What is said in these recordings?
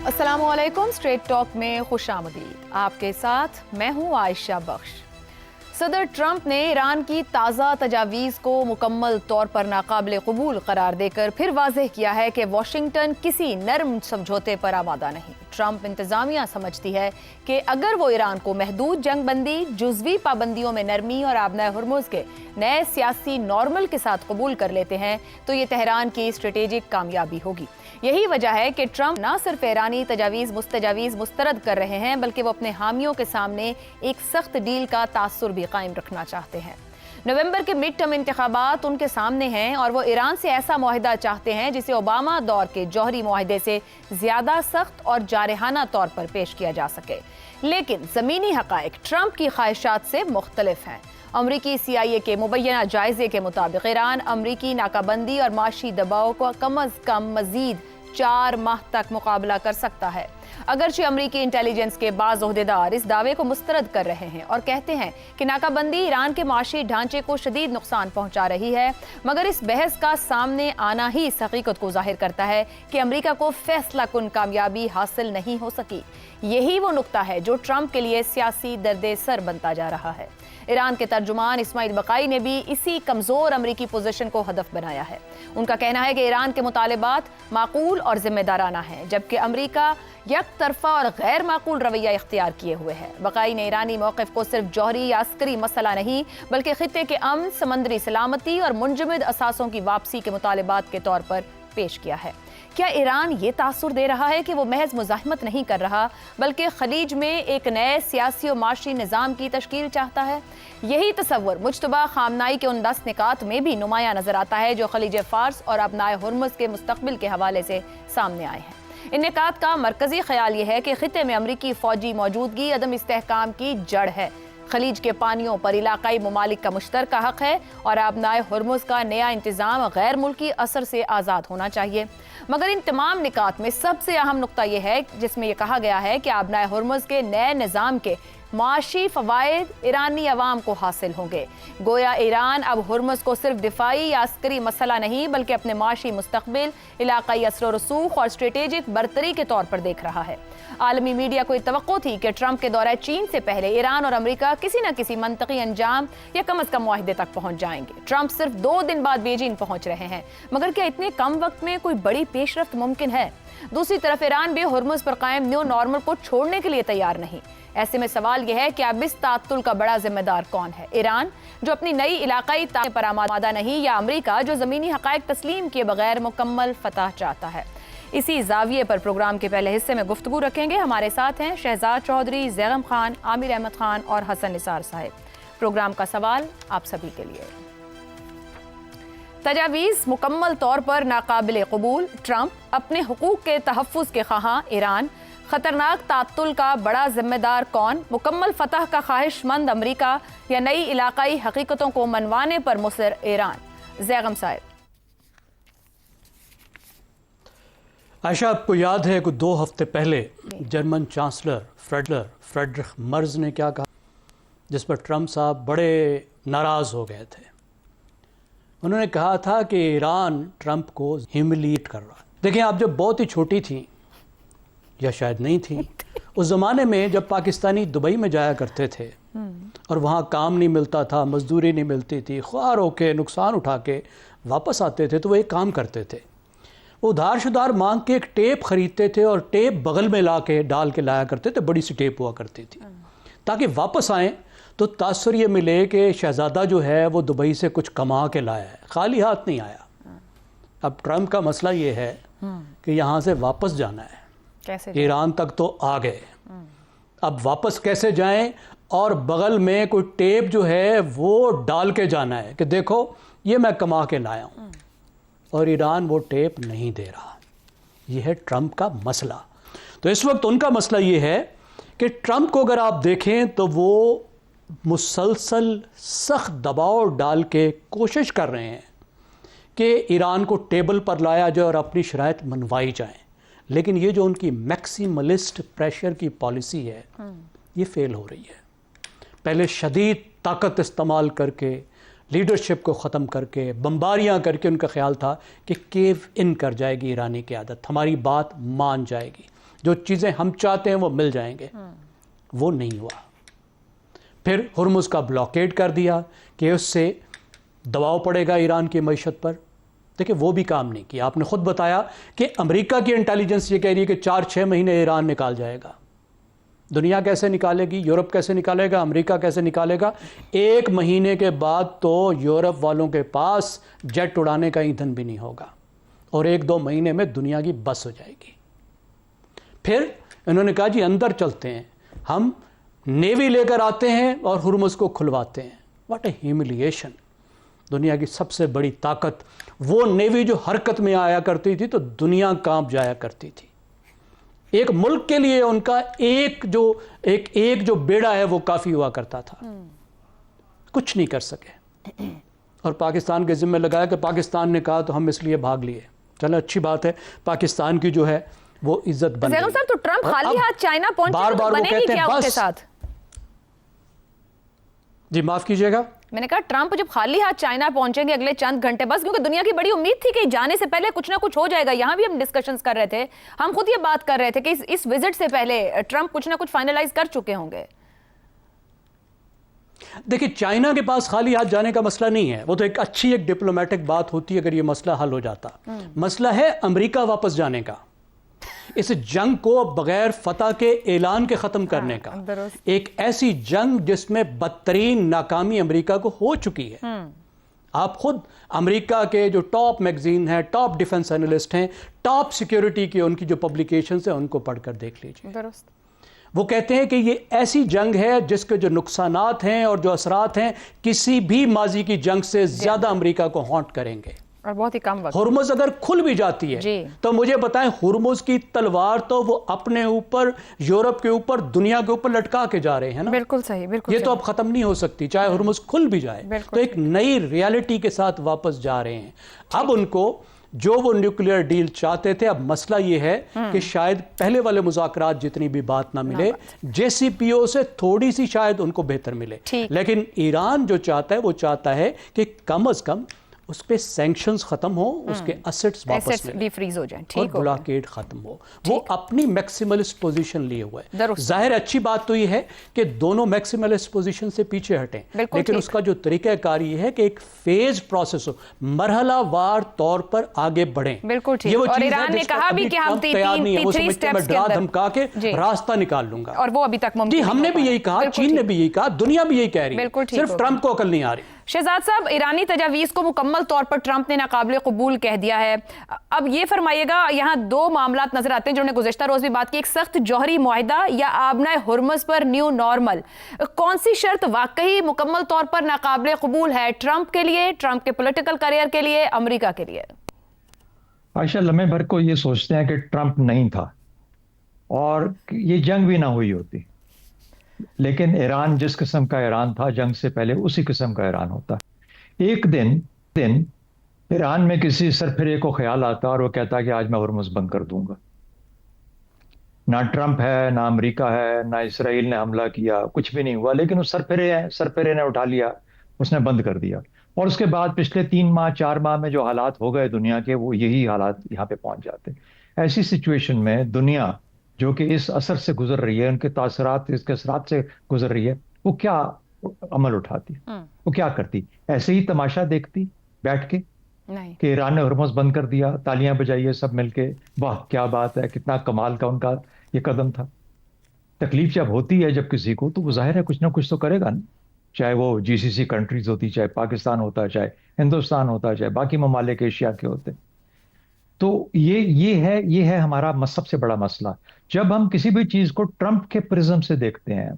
अस्सलामुअलैकुम। Straight talk में खुशामदीद। आपके साथ मैं हूं आयशा बख्श। सदर ट्रंप ने ईरान की ताज़ा तजावीज़ को मुकम्मल तौर पर नाकाबिल कबूल करार देकर फिर वाज़ेह किया है कि वाशिंगटन किसी नर्म समझौते पर आमादा नहीं। ट्रंप इंतज़ामिया समझती है कि अगर वो ईरान को महदूद जंगबंदी, जुज़वी पाबंदियों में नरमी और आबना हुर्मुज़ के नए सियासी नॉर्मल के साथ कबूल कर लेते हैं तो ये तेहरान की स्ट्रेटेजिक कामयाबी होगी। यही वजह है कि ट्रंप न सिर्फ ईरानी तजावीज़ मुस्तरद कर रहे हैं बल्कि वो अपने हामियों के सामने एक सख्त डील का तासुर भी कायम रखना चाहते हैं। नवंबर के मिड टर्म इंतखाबात उनके सामने हैं और वो ईरान से ऐसा मुआहिदा चाहते हैं जिसे ओबामा दौर के जौहरी मुआहिदे से ज्यादा सख्त और जारहाना तौर पर पेश किया जा सके। लेकिन जमीनी हकायक ट्रंप की ख्वाहिशात से मुख्तलिफ हैं। अमरीकी CIA के मुबैना जायजे के मुताबिक ईरान अमरीकी नाकाबंदी और माशी दबाव को कम अज कम मजीद 4 माह तक मुकाबला कर सकता है। अगरचे अमरीकी इंटेलिजेंस के बाज़ ओहदेदार इस दावे को मुस्तरद कर रहे हैं और कहते हैं कि नाकाबंदी ईरान के माशी ढांचे को शदीद नुकसान पहुंचा रही है, मगर इस बहस का सामने आना ही इस हकीकत को जाहिर करता है कि अमरीका को फैसला कुन कामयाबी हासिल नहीं हो सकी। यही वो नुक्ता है जो ट्रंप के लिए सियासी दर्द सर बनता जा रहा है। ईरान के तर्जुमान इस्माइल बकाई ने भी इसी कमजोर अमरीकी पोजीशन को हदफ बनाया है। उनका कहना है कि ईरान के मुतालिबात माकूल और जिम्मेदाराना हैं, जबकि अमरीका यक तरफा और गैर माकूल रवैया इख्तियार किए हुए है। बकाई ने ईरानी मौक़िफ़ को सिर्फ जौहरी या अस्करी मसला नहीं बल्कि खित्ते के अमन, समंदरी सलामती और मुंजमद असासों की वापसी के मुतालिबात के तौर पर पेश किया है। क्या ईरान ये तासुर दे रहा है कि वो महज मुज़ाहमत नहीं कर रहा बल्कि खलीज में एक नए सियासी और माशी निज़ाम की तश्कील चाहता है? यही तसव्वुर मुज्तबा खामनाई के उन 10 निकात में भी नुमाया नजर आता है जो खलीज फार्स और अबनाए हुर्मुज़ के मुस्तकबिल के हवाले से सामने आए हैं। इन निकात का मरकजी ख्याल यह है कि खित्ते में अमरीकी फौजी मौजूदगी अदम इस्तेहकाम की जड़ है। खलीज के पानियों पर इलाकाई ममालिक का मुश्तरका हक है और आबनाए हुर्मुज़ का नया इंतज़ाम गैर मुल्की असर से आज़ाद होना चाहिए। मगर इन तमाम निकात में सबसे अहम नुक्ता यह है जिसमें यह कहा गया है कि आबनाए हुर्मुज़ के नए निज़ाम के माशी फ़वाइद ईरानी अवाम को हासिल होंगे। गोया ईरान अब हुर्मुज़ को सिर्फ दिफाई या अस्करी मसला नहीं बल्कि अपने माशी मुस्तकबिल, इलाकाई असर और रसूख और स्ट्रेटेजिक बरतरी के तौर पर देख रहा है। आलमी मीडिया को तवक्को थी कि ट्रंप के दौरे चीन से पहले ईरान और अमरीका किसी न किसी मंतकी अंजाम या कम अज कम मुआहिदे तक पहुंच जाएंगे। ट्रंप सिर्फ 2 दिन बाद बीजिंग पहुंच रहे हैं, मगर क्या इतने कम वक्त में कोई बड़ी पेशरफ्त मुमकिन है? दूसरी तरफ ईरान भी हुर्मुज़ पर कायम न्यू नॉर्मल को छोड़ने के लिए तैयार नहीं। ऐसे में सवाल यह है कि अब इस तातुल का बड़ा जिम्मेदार कौन है? ईरान जो अपनी नई इलाकाई ताकत पर आमादा नहीं, या अमरीका जो ज़मीनी हक़ाइक़ तस्लीम किए बगैर मुकम्मल फतह चाहता है? इसी जाविये पर प्रोग्राम के पहले हिस्से में गुफ्तगू रखेंगे। हमारे साथ हैं शहजाद चौधरी, ज़ैगम खान, आमिर अहमद खान और हसन निसार साहिब। प्रोग्राम का सवाल आप सभी के लिए। तजावीज़ मुकम्मल तौर पर नाकाबिल कबूल, ट्रंप अपने हुकूक के तहफ़्फ़ुज़ के ख़्वाहां ईरान, खतरनाक तातुल का बड़ा जिम्मेदार कौन? मुकम्मल फतह का ख्वाहिशमंद अमरीका या नई इलाकाई हकीकतों को मनवाने पर मुसर ईरान? ज़ैगम साहिब। आयशा, आपको याद है कि 2 हफ्ते पहले जर्मन चांसलर फ्रेडरिख मर्ज ने क्या कहा, जिस पर ट्रंप साहब बड़े नाराज़ हो गए थे। उन्होंने कहा था कि ईरान ट्रंप को ह्यूमिलिएट कर रहा है। देखिए, आप जब बहुत ही छोटी थी या शायद नहीं थी, उस ज़माने में जब पाकिस्तानी दुबई में जाया करते थे और वहाँ काम नहीं मिलता था, मजदूरी नहीं मिलती थी, ख्वार होके नुकसान उठा के वापस आते थे, तो वो एक काम करते थे, वो उधार शुधार मांग के एक टेप ख़रीदते थे और टेप बगल में ला के डाल के लाया करते थे। बड़ी सी टेप हुआ करती थी, ताकि वापस आएँ तो तासुर ये मिले कि शहज़ादा जो है वो दुबई से कुछ कमा के लाया है, खाली हाथ नहीं आया। अब ट्रंप का मसला ये है कि यहाँ से वापस जाना है, कैसे ईरान तक तो आ गए, अब वापस कैसे जाएं? और बगल में कोई टेप जो है वो डाल के जाना है कि देखो ये मैं कमा के लाया हूँ, और ईरान वो टेप नहीं दे रहा। ये है ट्रंप का मसला। तो इस वक्त उनका मसला ये है कि ट्रंप को अगर आप देखें तो वो मुसलसल सख्त दबाव डाल के कोशिश कर रहे हैं कि ईरान को टेबल पर लाया जाए और अपनी शराइत मनवाई जाए, लेकिन ये जो उनकी मैक्सिमलिस्ट प्रेशर की पॉलिसी है ये फेल हो रही है। पहले शदीद ताकत इस्तेमाल करके, लीडरशिप को ख़त्म करके, बम्बारियाँ करके उनका ख्याल था कि केव इन कर जाएगी ईरानी क़यादत, हमारी बात मान जाएगी। जो चीज़ें हम चाहते हैं वो मिल जाएंगे, वो नहीं हुआ। फिर हुर्मुज़ का ब्लॉकेड कर दिया कि उससे दबाव पड़ेगा ईरान की मईशत पर। देखिए वो भी काम नहीं किया। आपने खुद बताया कि अमेरिका की इंटेलिजेंस ये कह रही है कि 4-6 महीने ईरान निकाल जाएगा। दुनिया कैसे निकालेगी? यूरोप कैसे निकालेगा? अमेरिका कैसे निकालेगा? 1 महीने के बाद तो यूरोप वालों के पास जेट उड़ाने का ईंधन भी नहीं होगा और 1-2 महीने में दुनिया की बस हो जाएगी। फिर इन्होंने कहा जी अंदर चलते हैं, हम नेवी लेकर आते हैं और हुर्मुज़ को खुलवाते हैं। What A humiliation. दुनिया की सबसे बड़ी ताकत वो नेवी जो हरकत में आया करती थी तो दुनिया कांप जाया करती थी। एक मुल्क के लिए उनका एक जो बेड़ा है वो काफ़ी हुआ करता था। कुछ नहीं कर सके और पाकिस्तान के ज़िम्मे लगाया कि पाकिस्तान ने कहा तो हम इसलिए भाग लिए। चलो अच्छी बात है, पाकिस्तान की जो है वो इज्जत बन गई। साहब तो ट्रंप खाली हाथ चाइना पहुंचे बार बार वो कहते हैं उसके साथ? जी माफ कीजिएगा, मैंने कहा ट्रंप जब खाली हाथ चाइना पहुंचेंगे अगले चंद घंटे बस, क्योंकि दुनिया की बड़ी उम्मीद थी कि जाने से पहले कुछ ना कुछ हो जाएगा। यहां भी हम डिस्कशंस कर रहे थे, हम खुद ये बात कर रहे थे कि इस विजिट से पहले ट्रंप कुछ ना कुछ फाइनलाइज कर चुके होंगे। देखिए चाइना के पास खाली हाथ जाने का मसला नहीं है, वो तो एक डिप्लोमेटिक बात होती है अगर ये मसला हल हो जाता। मसला है अमेरिका वापस जाने का, इस जंग को बगैर फतह के ऐलान के ख़त्म करने का। एक ऐसी जंग जिसमें बदतरीन नाकामी अमेरिका को हो चुकी है। आप खुद अमेरिका के जो टॉप मैगजीन हैं, टॉप डिफेंस एनालिस्ट हैं, टॉप सिक्योरिटी की उनकी जो पब्लिकेशंस हैं उनको पढ़कर देख लीजिए। वो कहते हैं कि ये ऐसी जंग है जिसके जो नुकसानात हैं और जो असरात हैं किसी भी माजी की जंग से ज़्यादा अमेरिका को हॉन्ट करेंगे और बहुत ही कम वक्त। हुर्मुज़ अगर खुल भी जाती है तो मुझे बताएं, हुर्मुज़ की तलवार तो वो अपने ऊपर, यूरोप के ऊपर, दुनिया के ऊपर लटका के जा रहे हैं ना। बिल्कुल सही, बिल्कुल ये सही। तो अब खत्म नहीं हो सकती, चाहे हुर्मुज़ खुल भी जाए। तो एक नई रियलिटी के साथ वापस जा रहे हैं। अब उनको जो वो न्यूक्लियर डील चाहते थे, अब मसला ये है कि शायद पहले वाले मुज़ाकरात जितनी भी बात ना मिले, JCPO से थोड़ी सी शायद उनको बेहतर मिले, लेकिन ईरान जो चाहता है वो चाहता है कि कम अज कम उस पे सैंक्शंस खत्म हो, उसके एसेट्स वापस मिले, फ्रीज हो जाएं, ठीक, और ब्लॉकेड खत्म हो। वो अपनी मैक्सिमलिस्ट पोजीशन लिए हुए है। जाहिर अच्छी बात तो ये है कि दोनों मैक्सिमलिस्ट पोजीशन से पीछे हटें, लेकिन उसका जो तरीकाकार ये है कि एक फेज प्रोसेस हो, मरहलावार तौर पर आगे बढ़ें। बिल्कुल ठीक। और ईरान ने कहा भी कि हम तैयार नहीं है, वो समझते हैं मैं डरा धमका के रास्ता निकाल लूंगा, और वो अभी तक मुमकिन नहीं। हमने भी यही कहा, चीन ने भी यही कहा, दुनिया भी यही कह रही है, सिर्फ ट्रंप को अकल नहीं आ रही। शहजाद साहब, ईरानी तजावीज़ को मुकम्मल तौर पर ट्रंप ने नाकाबिल कबूल कह दिया है। अब ये फरमाइएगा, यहाँ 2 मामलात नजर आते हैं जिन्होंने गुज़िश्ता रोज भी बात की, एक सख्त जौहरी मुआहिदा या आबनाए हुर्मुज़ पर न्यू नॉर्मल। कौन सी शर्त वाकई मुकम्मल तौर पर नाकाबिल कबूल है ट्रंप के लिए, ट्रंप के पॉलिटिकल करियर के लिए, अमेरिका के लिए? आयशा, लम्हे भर को ये सोचते हैं कि ट्रंप नहीं था और ये जंग भी ना हुई होती, लेकिन ईरान जिस किस्म का ईरान था जंग से पहले उसी किस्म का ईरान होता। एक दिन ईरान में किसी सरफिरे को ख्याल आता और वो कहता कि आज मैं हुर्मुज़ बंद कर दूंगा। ना ट्रंप है, ना अमेरिका है, ना इसराइल ने हमला किया, कुछ भी नहीं हुआ, लेकिन उस सरफिरे ने उठा लिया, उसने बंद कर दिया। और उसके बाद पिछले 3 माह 4 माह में जो हालात हो गए दुनिया के, वो यही हालात यहाँ पे पहुंच जाते। ऐसी सिचुएशन में दुनिया जो कि इस असर से गुजर रही है, उनके तासरात, इसके असरात से गुजर रही है, वो क्या अमल उठाती, वो क्या करती? ऐसे ही तमाशा देखती बैठ के नहीं कि ईरान ने हुर्मुज़ बंद कर दिया, तालियां बजाइए सब मिलके, वाह क्या बात है, कितना कमाल का उनका ये कदम था। तकलीफ जब होती है जब किसी को, तो वो जाहिर है कुछ ना कुछ तो करेगा ना, चाहे वो GCC कंट्रीज होती, चाहे पाकिस्तान होता, चाहे हिंदुस्तान होता, चाहे बाकी ममालिक एशिया के होते। तो ये है हमारा सबसे बड़ा मसला। जब हम किसी भी चीज को ट्रंप के प्रिज्म से देखते हैं,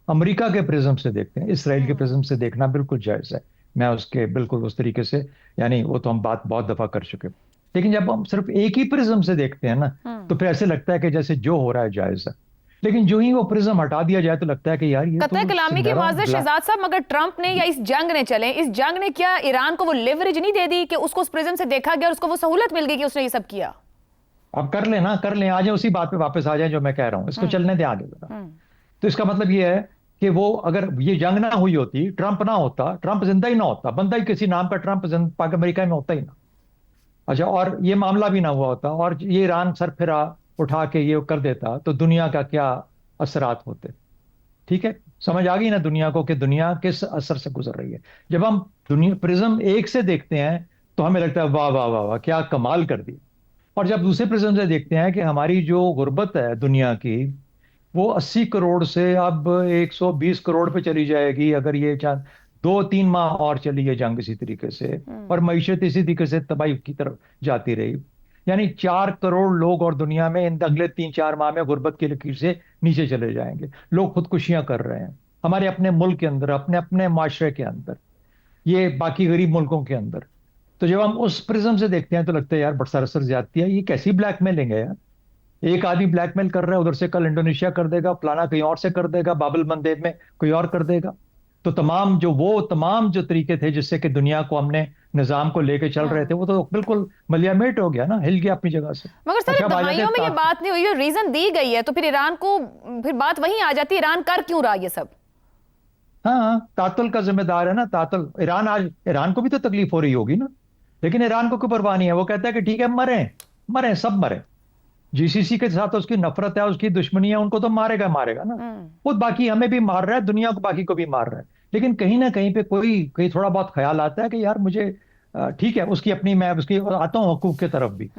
अमेरिका के प्रिज्म से देखते हैं, इसराइल के प्रिज्म से देखना बिल्कुल जायज है। मैं उसके बिल्कुल उस तरीके से, यानी वो तो हम बात बहुत दफा कर चुके, लेकिन जब हम सिर्फ एक ही प्रिज्म से देखते हैं ना, तो फिर ऐसे लगता है कि जैसे जो हो रहा है जायज है, लेकिन जो ही वो प्रिज्म हटा दिया जाए तो लगता है कि यार ये तो कलामी की माज़रत शहजाद साहब, मगर ट्रंप ने या इस जंग ने चले, इस जंग ने क्या ईरान को वो लेवरेज नहीं दे दी कि उसको उस प्रिज्म से देखा गया और उसको वो सहूलत मिल गई कि उसने ये सब किया? अब कर लें, आ जाए उसी बात पे वापस आ जाए जो मैं कह रहा हूं, इसको चलने दें आगे जरा। तो इसका मतलब ये है कि वो, अगर ये जंग ना हुई होती, ट्रंप ना होता, ट्रंप जिंदा ही ना होता, बंदा ही किसी नाम का ट्रंप पाक अमेरिका में होता ही ना। अच्छा, और ये मामला भी ना हुआ होता, और ये ईरान सरफिरा उठा के ये कर देता तो दुनिया का क्या असरात होते। ठीक है, समझ आ गई ना दुनिया को कि दुनिया किस असर से गुजर रही है। जब हम दुनिया प्रिज्म एक से देखते हैं तो हमें लगता है वाह वाह वाह वाह क्या कमाल कर दिया, और जब दूसरे प्रिज्म से देखते हैं कि हमारी जो गुर्बत है दुनिया की वो 80 करोड़ से अब 120 करोड़ पे चली जाएगी अगर ये 2-3 माह और चली है जंग इसी तरीके से, और मईशत इसी तरीके से तबाही की तरफ जाती रही, यानी 4 करोड़ लोग और दुनिया में इन अगले 3-4 माह में गुर्बत की लकीर से नीचे चले जाएंगे। लोग खुदकुशियां कर रहे हैं हमारे अपने मुल्क के अंदर, अपने अपने माशरे के अंदर, ये बाकी गरीब मुल्कों के अंदर। तो जब हम उस प्रिज्म से देखते हैं तो लगता है यार बड़ा सरासर ज्यादती है, ये कैसी ब्लैकमेलिंग है यार। एक आदमी ब्लैकमेल कर रहा है, उधर से कल इंडोनेशिया कर देगा, फलाना कहीं और से कर देगा, बाबल मंदेब में कोई और कर देगा। तो तमाम जो तरीके थे जिससे कि दुनिया को हमने निजाम को लेके चल रहे थे वो तो बिल्कुल मलियामेट हो गया ना, हिल गया अपनी जगह से। मगर सर अच्छा, अब आ जाते दवाइयों हैं में ये बात नहीं हुई है, रीजन दी गई है, तो फिर ईरान को फिर बात वहीं आ जाती है, ईरान कर क्यों रहा ये सब? हाँ, तातुल का जिम्मेदार है ना, तातुल। ईरान को भी तो तकलीफ हो रही होगी ना, लेकिन ईरान को कोई परवाह नहीं है। वो कहता है कि ठीक है, मरे मरे सब मरे, जीसीसी के साथ उसकी नफरत है, उसकी दुश्मनी है, उनको तो मारेगा मारेगा ना। वो बाकी हमें भी मार रहा है, दुनिया को बाकी को भी मार रहा है, लेकिन कहीं ना कहीं पे कहीं थोड़ा बहुत ख्याल आता है कि यार मुझे ठीक है उसकी अपनी, मैं उसकी आता हूँ हकूक की तरफ भी,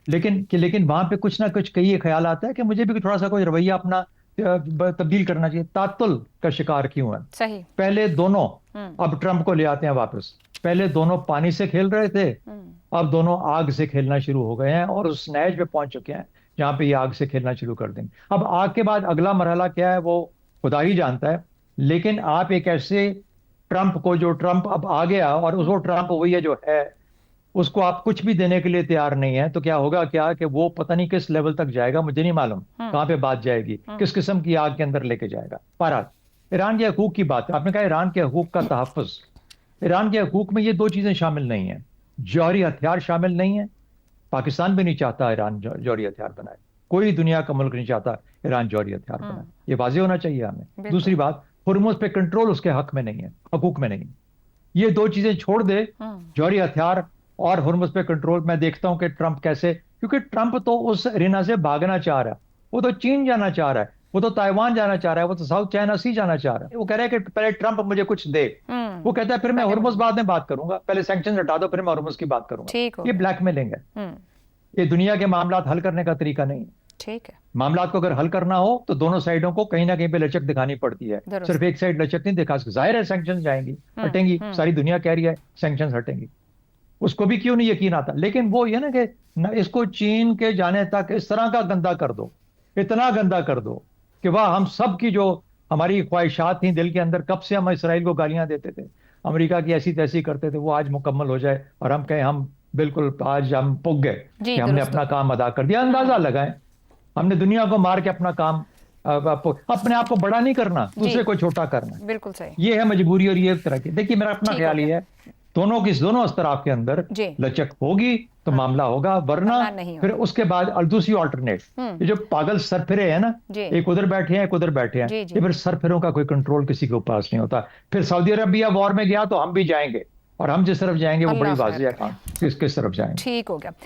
लेकिन वहां पे कुछ ना कुछ कहीं ख्याल आता है कि मुझे भी थोड़ा सा कोई रवैया अपना तब्दील करना चाहिए। तातुल का शिकार क्यों है? सही। पहले दोनों, अब ट्रंप को ले आते हैं वापस, पहले दोनों पानी से खेल रहे थे, अब दोनों आग से खेलना शुरू हो गए हैं और उस नैज पे पहुंच चुके हैं जहां पे ये आग से खेलना शुरू कर देंगे। अब आग के बाद अगला मरहला क्या है वो खुदा ही जानता है, लेकिन आप एक ऐसे ट्रंप को, जो ट्रंप अब आ गया और वो ट्रंप वही है जो है, उसको आप कुछ भी देने के लिए तैयार नहीं है, तो क्या होगा क्या कि वो पता नहीं किस लेवल तक जाएगा, मुझे नहीं मालूम कहां पे बात जाएगी, किस किस्म की आग के अंदर लेके जाएगा। बहरहाल ईरान के हकूक की बात है, आपने कहा ईरान के हकूक का तहफ़्फ़ुज़। ईरान के हकूक में ये दो चीजें शामिल नहीं है, जौहरी हथियार शामिल नहीं है, पाकिस्तान भी नहीं चाहता ईरान जौहरी हथियार बनाए, कोई दुनिया का मुल्क नहीं चाहता ईरान जौहरी हथियार बनाए, ये वाज़ेह होना चाहिए हमें। दूसरी बात, हुर्मुज़ पे कंट्रोल उसके हक में नहीं है, हकूक में नहीं है। ये दो चीजें छोड़ दे, जौहरी हथियार और हुर्मुज़ पे कंट्रोल, मैं देखता हूं कि ट्रंप कैसे, क्योंकि ट्रंप तो उस अरीना से भागना चाह रहा है, वो तो चीन जाना चाह रहा है, वो तो ताइवान जाना चाह रहा है, वो तो साउथ चाइना सी जाना चाह रहा है। वो कह रहा है कि पहले ट्रंप मुझे कुछ दे, वो कहता है फिर मैं हुर्मुज़ बाद में बात करूंगा, पहले सैंक्शन हटा दो फिर मैं हुर्मुज़ की बात करूंगा। ये ब्लैकमेलिंग है, ये दुनिया के मामलात हल करने का तरीका नहीं है। ठीक है, मामलात को अगर हल करना हो तो दोनों साइडों को कहीं ना कहीं पे लचक दिखानी पड़ती है, सिर्फ एक साइड लचक नहीं दिखा सकती। जाहिर है सैंक्शन जाएंगी, हटेंगी, सारी दुनिया कह रही है सैंक्शन हटेंगी, उसको भी क्यों नहीं यकीन आता, लेकिन वो ये ना कि इसको चीन के जाने तक इस तरह का गंदा कर दो, इतना गंदा कर दो कि वाह, हम सब की जो हमारी ख्वाहिशात थी दिल के अंदर, कब से हम इसराइल को गालियां देते थे, अमेरिका की ऐसी तैसी करते थे, वो आज मुकम्मल हो जाए और हम कहें हम बिल्कुल आज हम पुग गए कि हमने अपना काम अदा कर दिया। अंदाजा लगाएं, हमने दुनिया को मार के अपना काम, अपने आप को बड़ा नहीं करना, दूसरे को छोटा करना, बिल्कुल सही, ये है मजबूरी। और ये एक तरह की, देखिए मेरा अपना ख्याल ये है, दोनों तरफ के अंदर लचक होगी तो मामला होगा, वरना फिर उसके बाद दूसरी ऑल्टरनेट, ये जो पागल सरफिरे हैं ना, एक उधर बैठे हैं एक उधर बैठे हैं, ये फिर सरफिरों का कोई कंट्रोल किसी के पास नहीं होता। फिर सऊदी अरबिया वॉर में गया तो हम भी जाएंगे, और हम जिस तरफ जाएंगे वो बड़ी वाज़ेह है किस तरफ जाएंगे। ठीक हो गया।